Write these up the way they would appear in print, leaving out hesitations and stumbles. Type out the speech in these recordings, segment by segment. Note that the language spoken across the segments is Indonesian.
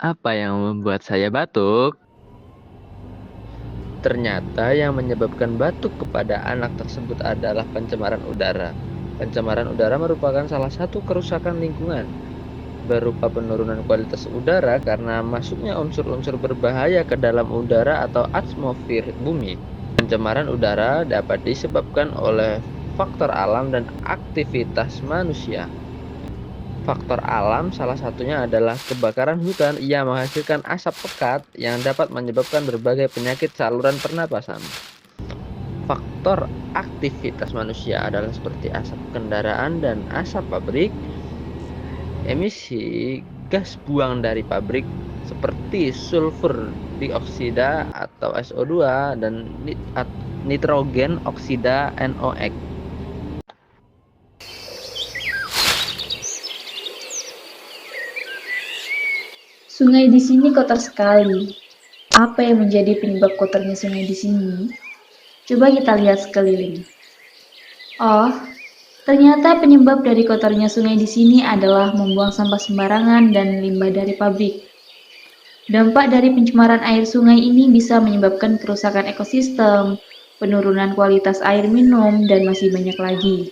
Apa yang membuat saya batuk? Ternyata yang menyebabkan batuk kepada anak tersebut adalah pencemaran udara. Pencemaran udara merupakan salah satu kerusakan lingkungan, berupa penurunan kualitas udara karena masuknya unsur-unsur berbahaya ke dalam udara atau atmosfer bumi. Pencemaran udara dapat disebabkan oleh faktor alam dan aktivitas manusia. Faktor alam salah satunya adalah kebakaran hutan yang menghasilkan asap pekat yang dapat menyebabkan berbagai penyakit saluran pernapasan. Faktor aktivitas manusia adalah seperti asap kendaraan dan asap pabrik, emisi gas buang dari pabrik seperti sulfur dioksida atau SO2 dan nitrogen oksida NOx. Sungai di sini kotor sekali. Apa yang menjadi penyebab kotornya sungai di sini? Coba kita lihat sekeliling. Oh, ternyata penyebab dari kotornya sungai di sini adalah membuang sampah sembarangan dan limbah dari pabrik. Dampak dari pencemaran air sungai ini bisa menyebabkan kerusakan ekosistem, penurunan kualitas air minum, dan masih banyak lagi.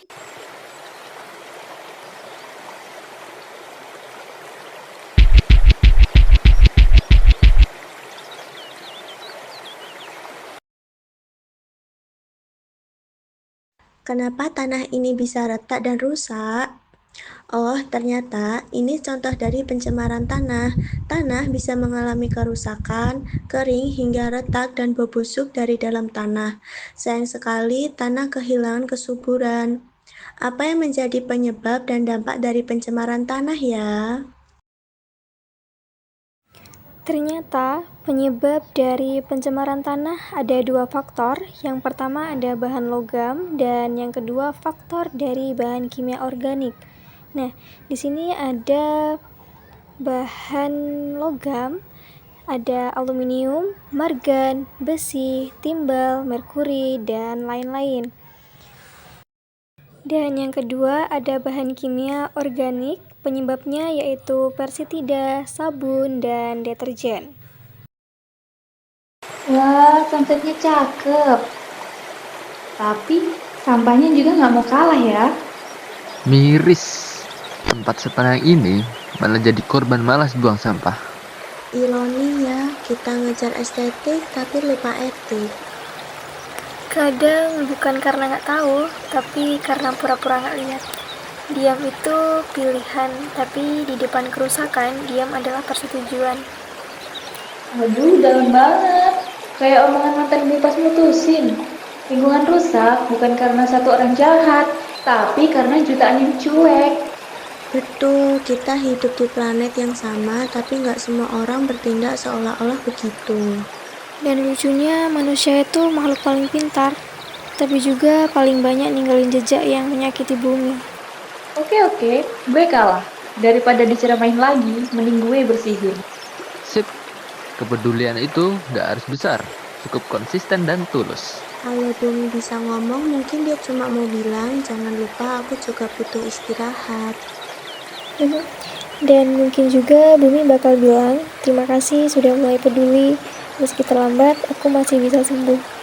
Kenapa tanah ini bisa retak dan rusak? Oh, ternyata ini contoh dari pencemaran tanah. Tanah bisa mengalami kerusakan, kering hingga retak dan membusuk dari dalam tanah. Sayang sekali tanah kehilangan kesuburan. Apa yang menjadi penyebab dan dampak dari pencemaran tanah ya? Ternyata penyebab dari pencemaran tanah ada dua faktor. Yang pertama ada bahan logam dan yang kedua faktor dari bahan kimia organik. Nah, di sini ada bahan logam, ada aluminium, margan, besi, timbal, merkuri, dan lain-lain. Dan yang kedua ada bahan kimia organik, penyebabnya yaitu persitida, sabun, dan deterjen. Wah, sunsetnya cakep. Tapi sampahnya juga nggak mau kalah ya. Miris. Tempat setenang ini malah jadi korban malas buang sampah. Ironi ya, kita ngejar estetik tapi lupa etik. Kadang bukan karena nggak tahu, tapi karena pura-pura nggak lihat. Diam itu pilihan, tapi di depan kerusakan, diam adalah persetujuan. Aduh, dalam banget. Kayak omongan mantan gue pas mutusin. Lingkungan rusak bukan karena satu orang jahat, tapi karena jutaan yang cuek. Betul, kita hidup di planet yang sama, tapi nggak semua orang bertindak seolah-olah begitu. Dan lucunya, manusia itu makhluk paling pintar, tapi juga paling banyak ninggalin jejak yang menyakiti bumi. Oke, gue kalah. Daripada diceramain lagi, mending gue bersihin. Sip, kepedulian itu gak harus besar, cukup konsisten dan tulus. Kalau Bumi bisa ngomong, mungkin dia cuma mau bilang, jangan lupa aku juga butuh istirahat. Dan mungkin juga bumi bakal bilang, terima kasih sudah mulai peduli, meski terlambat, aku masih bisa sembuh.